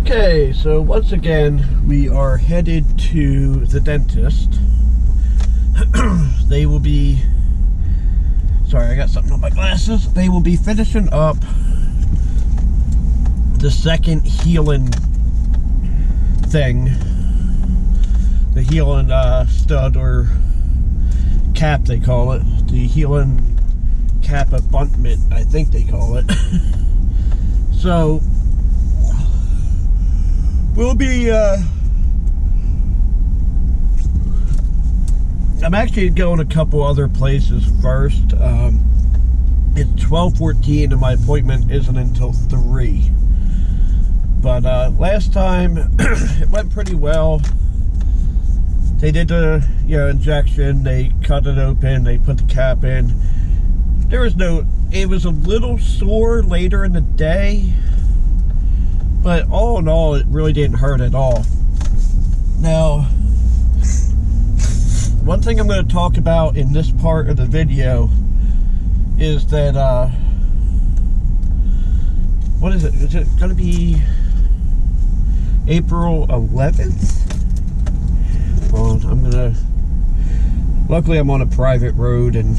Okay, so once again, we are headed to the dentist. They will be... Sorry, I got something on my glasses. They will be finishing up the second healing thing. The healing stud or cap, they call it. The healing cap abutment, I think they call it. So... we'll be, I'm actually going a couple other places first. It's 12:14 and my appointment isn't until 3. But, last time, it went pretty well. They did the, injection, they cut it open, they put the cap in. It was a little sore later in the day. But all in all, it really didn't hurt at all. Now, one thing I'm going to talk about in this part of the video is that, what is it? Is it going to be April 11th? Well, luckily I'm on a private road, and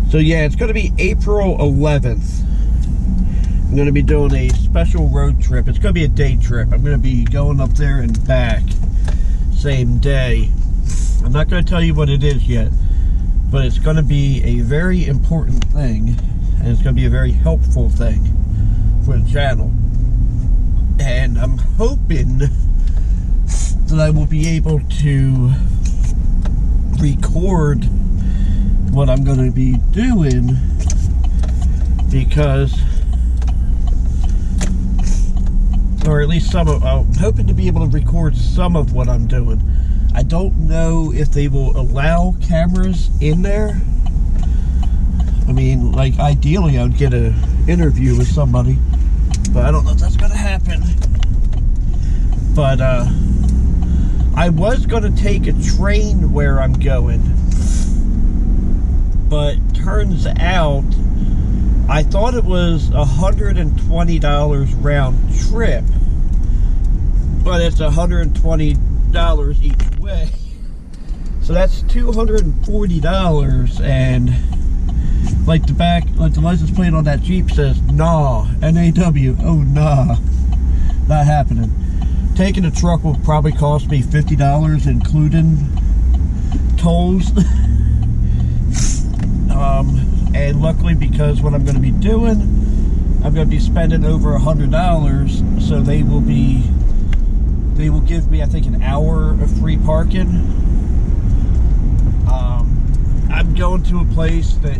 so yeah, it's going to be April 11th. I'm going to be doing a special road trip. It's going to be a day trip. I'm going to be going up there and back same day. I'm not going to tell you what it is yet, but it's going to be a very important thing, and it's going to be a very helpful thing for the channel. And I'm hoping that I will be able to record what I'm going to be doing, because... or at least I'm hoping to be able to record some of what I'm doing. I don't know if they will allow cameras in there. I mean, like, ideally I would get an interview with somebody, but I don't know if that's going to happen. But, I was going to take a train where I'm going, but turns out I thought it was $120 round trip, but it's $120 each way. So that's $240, and like the license plate on that Jeep says "NAW," N-A-W. Oh, nah, not happening. Taking the truck will probably cost me $50, including tolls. And luckily, because what I'm going to be doing, I'm going to be spending over $100, so they will give me, I think, an hour of free parking. I'm going to a place that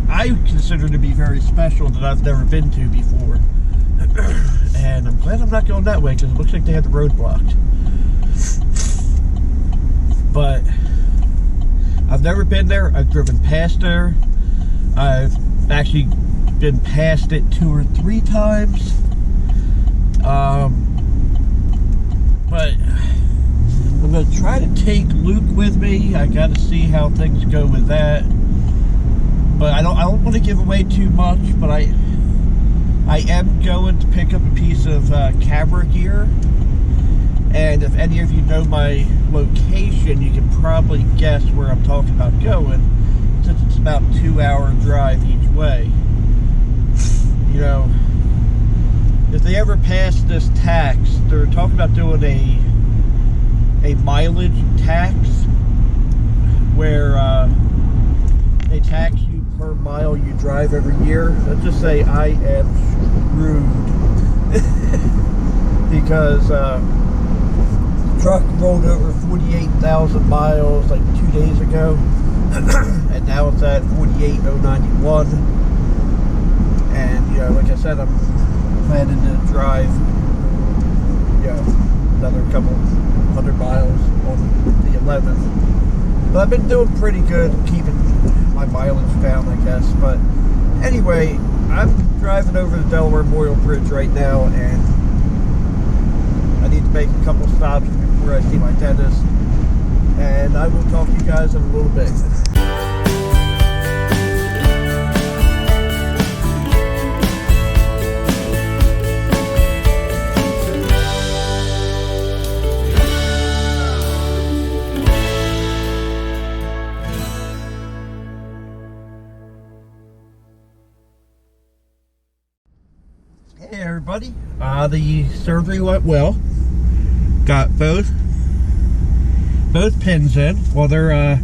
I consider to be very special that I've never been to before. And I'm glad I'm not going that way, because it looks like they had the road blocked. But I've never been there. I've driven past there. I've actually been past it 2 or 3 times. But I'm going to try to take Luke with me. I got to see how things go with that. But I don't want to give away too much, but I am going to pick up a piece of camera gear. And if any of you know my location, you can probably guess where I'm talking about going, since it's about a 2-hour drive each way. If they ever pass this tax, they're talking about doing a mileage tax, where they tax you per mile you drive every year. Let's just say I am screwed. Because truck rolled over 48,000 miles like 2 days ago, and now it's at 48,091. And like I said, I'm planning to drive another couple 100 miles on the 11th. But I've been doing pretty good keeping my mileage down, I guess. But anyway, I'm driving over the Delaware Memorial Bridge right now, and I need to make a couple stops before I see my dentist, and I will talk to you guys in a little bit. Hey everybody, the surgery went well. Got both pins in. Well, they're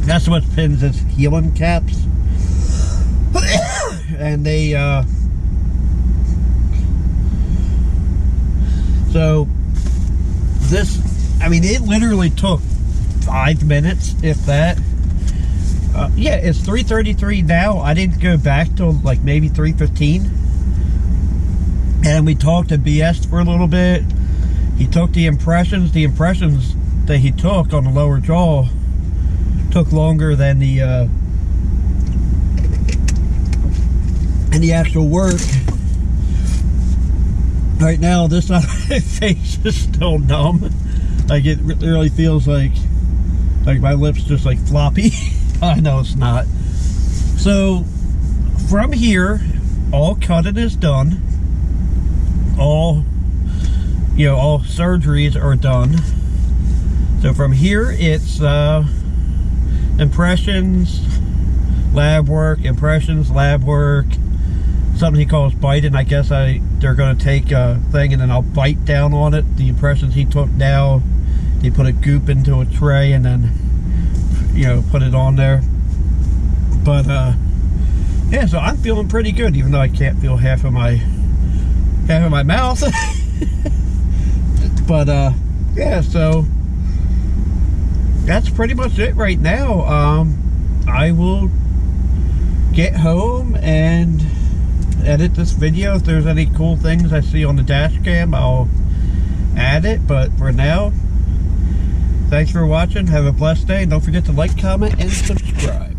not so much pins as healing caps. And they so this, I mean, it literally took 5 minutes, if that. Yeah, it's 3:33 now. I didn't go back till like maybe 3:15. And we talked to BS for a little bit. He took the impressions. The impressions that he took on the lower jaw took longer than the actual work. Right now, this side of my face is still numb. Like, it really feels like my lips just like floppy. I know it's not. So from here, all cutting is done. All surgeries are done. So from here, it's impressions, lab work, something he calls biting. I guess they're going to take a thing and then I'll bite down on it. The impressions he took now, he put a goop into a tray and then, put it on there. But yeah, so I'm feeling pretty good, even though I can't feel half of my mouth. But yeah, so that's pretty much it right now. I will get home and edit this video. If there's any cool things I see on the dash cam, I'll add it. But for now, thanks for watching. Have a blessed day. Don't forget to like, comment, and subscribe.